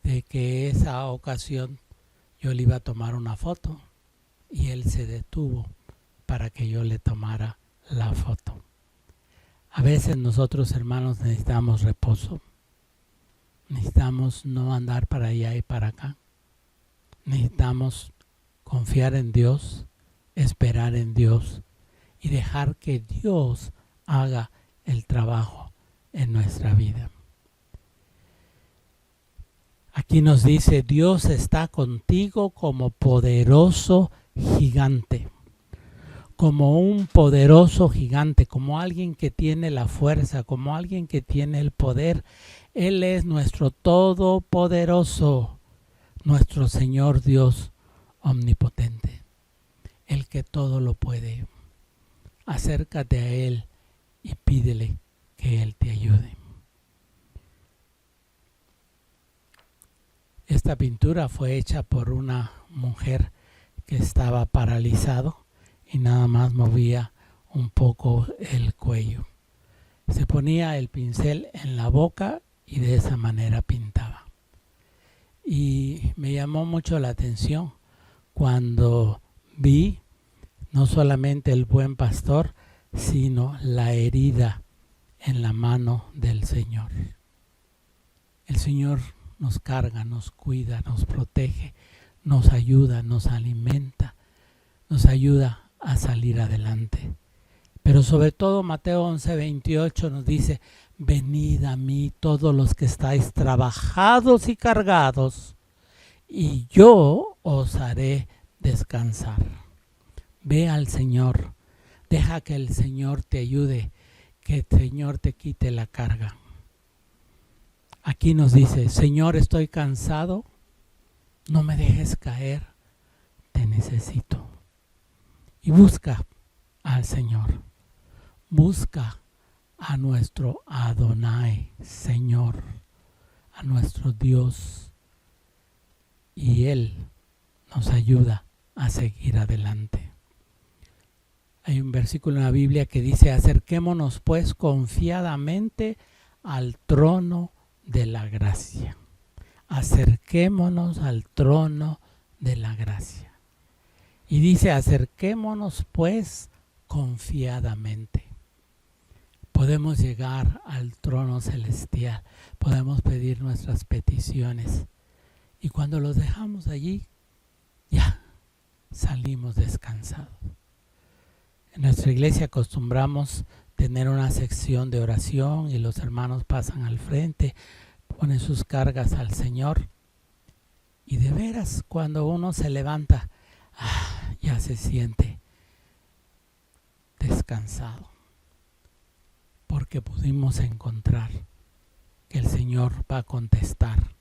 de que esa ocasión yo le iba a tomar una foto y él se detuvo para que yo le tomara la foto. A veces nosotros, hermanos, necesitamos reposo. Necesitamos no andar para allá y para acá. Necesitamos confiar en Dios esperar en Dios y dejar que Dios haga el trabajo en nuestra vida. Aquí nos dice, Dios está contigo como poderoso gigante. Como un poderoso gigante, como alguien que tiene la fuerza, como alguien que tiene el poder. Él es nuestro todopoderoso, nuestro Señor Dios omnipotente, el que todo lo puede. Acércate a Él y pídele que Él te ayude. Esta pintura fue hecha por una mujer que estaba paralizado y nada más movía un poco el cuello. Se ponía el pincel en la boca y de esa manera pintaba. Y me llamó mucho la atención cuando vi no solamente el buen pastor, sino la herida en la mano del Señor. El Señor nos carga, nos cuida, nos protege, nos ayuda, nos alimenta, nos ayuda a salir adelante. Pero sobre todo Mateo 11:28 nos dice, venid a mí todos los que estáis trabajados y cargados, y yo os haré descansar. Ve al Señor, deja que el Señor te ayude, que el Señor te quite la carga. Aquí nos dice, Señor, estoy cansado, no me dejes caer, te necesito. Y busca al Señor, busca a nuestro Adonai, Señor, a nuestro Dios, y Él nos ayuda a seguir adelante. Hay un versículo en la Biblia que dice, acerquémonos pues confiadamente al trono de la gracia. Acerquémonos al trono de la gracia. Y dice, acerquémonos pues confiadamente. Podemos llegar al trono celestial, podemos pedir nuestras peticiones. Y cuando los dejamos allí, ya salimos descansados. En nuestra iglesia acostumbramos tener una sección de oración y los hermanos pasan al frente, ponen sus cargas al Señor. Y de veras, cuando uno se levanta, ya se siente descansado. Porque pudimos encontrar que el Señor va a contestar.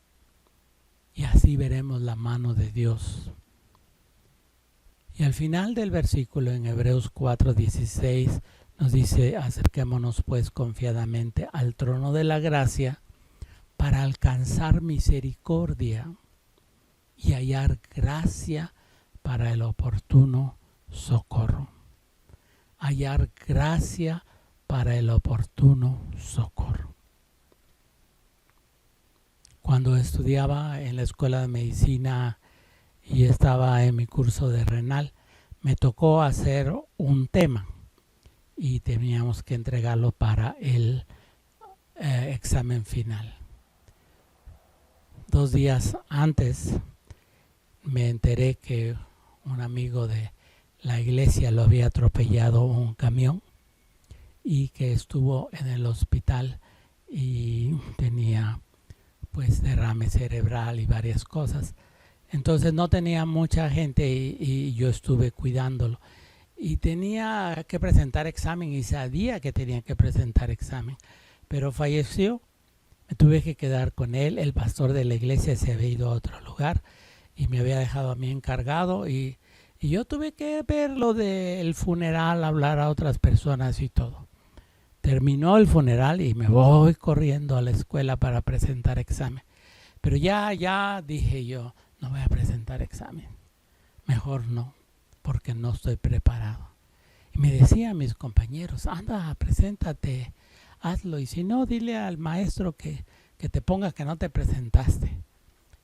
Y así veremos la mano de Dios. Y al final del versículo en Hebreos 4:16 nos dice, acerquémonos pues confiadamente al trono de la gracia para alcanzar misericordia y hallar gracia para el oportuno socorro. Hallar gracia para el oportuno socorro. Cuando estudiaba en la escuela de medicina y estaba en mi curso de renal, me tocó hacer un tema y teníamos que entregarlo para el examen final. 2 días antes me enteré que un amigo de la iglesia lo había atropellado un camión y que estuvo en el hospital y tenía pues derrame cerebral y varias cosas. Entonces no tenía mucha gente y yo estuve cuidándolo. Y tenía que presentar examen y sabía que tenía que presentar examen. Pero falleció, me tuve que quedar con él. El pastor de la iglesia se había ido a otro lugar y me había dejado a mí encargado. Y yo tuve que ver lo del funeral, hablar a otras personas y todo. Terminó el funeral y me voy corriendo a la escuela para presentar examen. Pero ya dije yo, no voy a presentar examen. Mejor no, porque no estoy preparado. Y me decían mis compañeros, anda, preséntate, hazlo. Y si no, dile al maestro que te ponga que no te presentaste.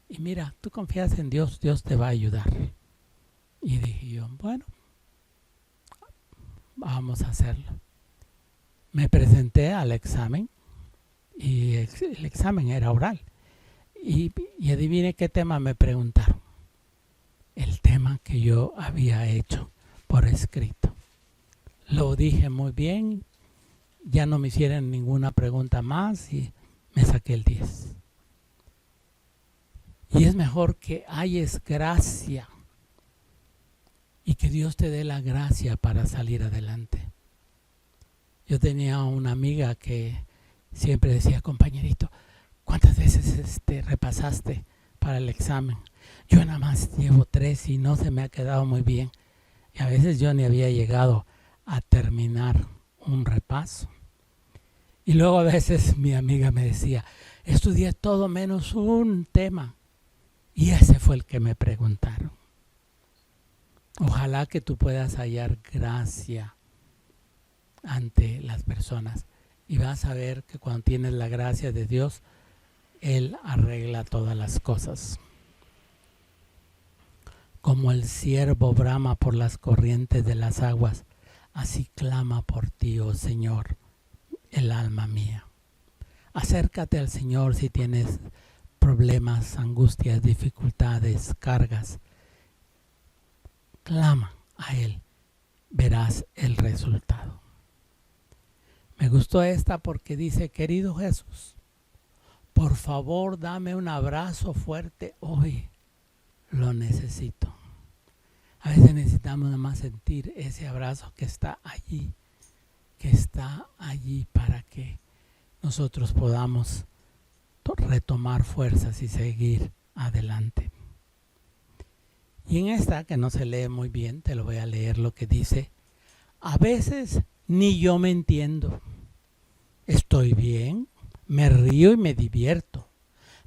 Y mira, tú confías en Dios, Dios te va a ayudar. Y dije yo, bueno, vamos a hacerlo. Me presenté al examen y el examen era oral. Y adivine qué tema me preguntaron. El tema que yo había hecho por escrito. Lo dije muy bien, ya no me hicieron ninguna pregunta más y me saqué el 10. Y es mejor que hayas gracia y que Dios te dé la gracia para salir adelante. Yo tenía una amiga que siempre decía, compañerito, ¿cuántas veces repasaste para el examen? Yo nada más llevo 3 y no se me ha quedado muy bien. Y a veces yo ni había llegado a terminar un repaso. Y luego a veces mi amiga me decía, estudié todo menos un tema. Y ese fue el que me preguntaron. Ojalá que tú puedas hallar gracia ante las personas. Y vas a ver que cuando tienes la gracia de Dios, Él arregla todas las cosas. Como el ciervo brama por las corrientes de las aguas, así clama por ti, oh Señor, el alma mía. Acércate al Señor si tienes problemas, angustias, dificultades, cargas. Clama a Él, verás el resultado. Me gustó esta porque dice, querido Jesús, por favor dame un abrazo fuerte hoy, lo necesito. A veces necesitamos nada más sentir ese abrazo que está allí para que nosotros podamos retomar fuerzas y seguir adelante. Y en esta, que no se lee muy bien, te lo voy a leer lo que dice. A veces ni yo me entiendo. Estoy bien, me río y me divierto,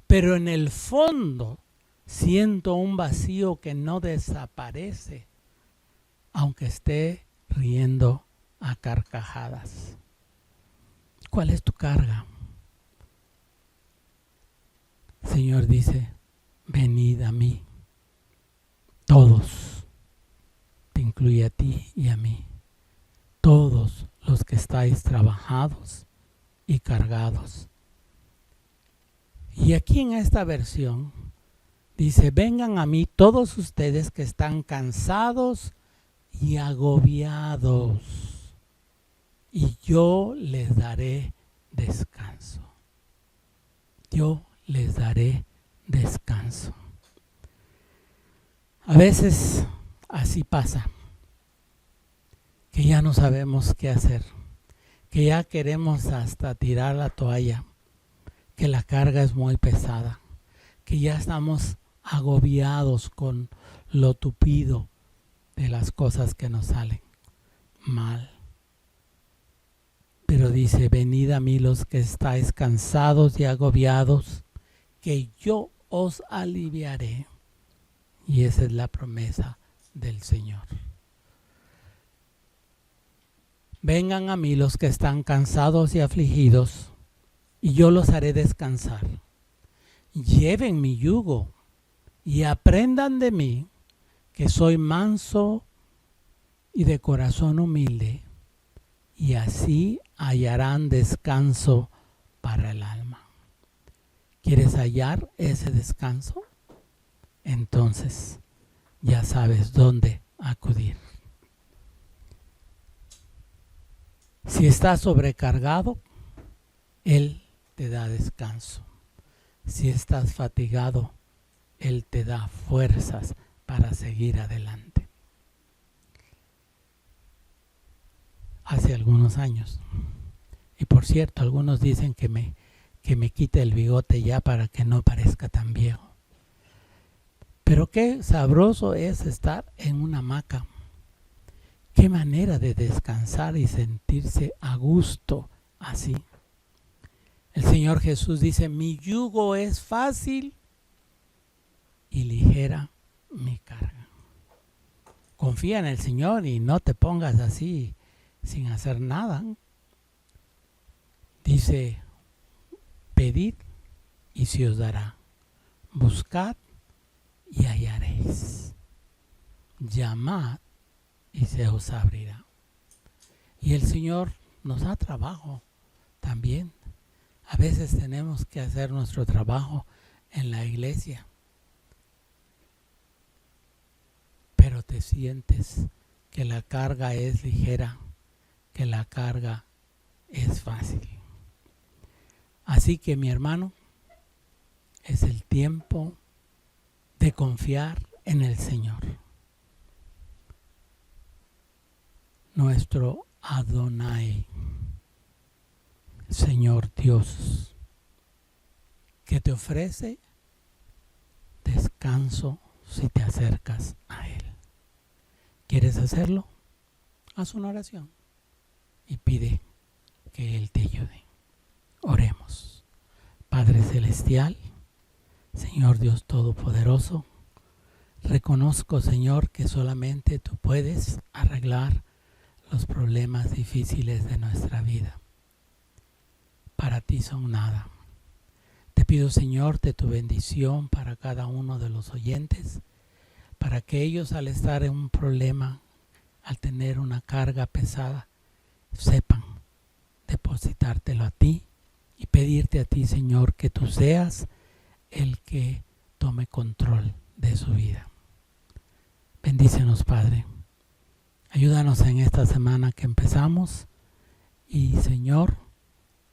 pero en el fondo siento un vacío que no desaparece, aunque esté riendo a carcajadas. ¿Cuál es tu carga? El Señor dice, venid a mí, todos, te incluye a ti y a mí, todos los que estáis trabajados y cargados. Y aquí en esta versión dice, vengan a mí todos ustedes que están cansados y agobiados, y yo les daré descanso. Yo les daré descanso. A veces así pasa, que ya no sabemos qué hacer, que ya queremos hasta tirar la toalla, que la carga es muy pesada, que ya estamos agobiados con lo tupido de las cosas que nos salen mal. Pero dice, venid a mí los que estáis cansados y agobiados, que yo os aliviaré. Y esa es la promesa del Señor. Vengan a mí los que están cansados y afligidos, y yo los haré descansar. Lleven mi yugo y aprendan de mí, que soy manso y de corazón humilde, y así hallarán descanso para el alma. ¿Quieres hallar ese descanso? Entonces ya sabes dónde acudir. Si estás sobrecargado, Él te da descanso. Si estás fatigado, Él te da fuerzas para seguir adelante. Hace algunos años, y por cierto, algunos dicen que me quite el bigote ya para que no parezca tan viejo. Pero qué sabroso es estar en una hamaca. Qué manera de descansar y sentirse a gusto así. El Señor Jesús dice, mi yugo es fácil y ligera mi carga. Confía en el Señor y no te pongas así sin hacer nada. Dice, pedid y se os dará. Buscad y hallaréis. Llamad y se os abrirá. Y el Señor nos da trabajo también. A veces tenemos que hacer nuestro trabajo en la iglesia. Pero te sientes que la carga es ligera, que la carga es fácil. Así que mi hermano, es el tiempo de confiar en el Señor. Nuestro Adonai, Señor Dios, que te ofrece descanso si te acercas a Él. ¿Quieres hacerlo? Haz una oración y pide que Él te ayude. Oremos. Padre Celestial, Señor Dios Todopoderoso, reconozco, Señor, que solamente tú puedes arreglar los problemas difíciles de nuestra vida. Para ti son nada. Te pido, Señor, de tu bendición para cada uno de los oyentes, para que ellos al estar en un problema, al tener una carga pesada, sepan depositártelo a ti y pedirte a ti, Señor, que tú seas el que tome control de su vida. Bendícenos, Padre. Ayúdanos en esta semana que empezamos y, Señor,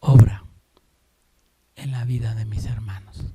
obra en la vida de mis hermanos.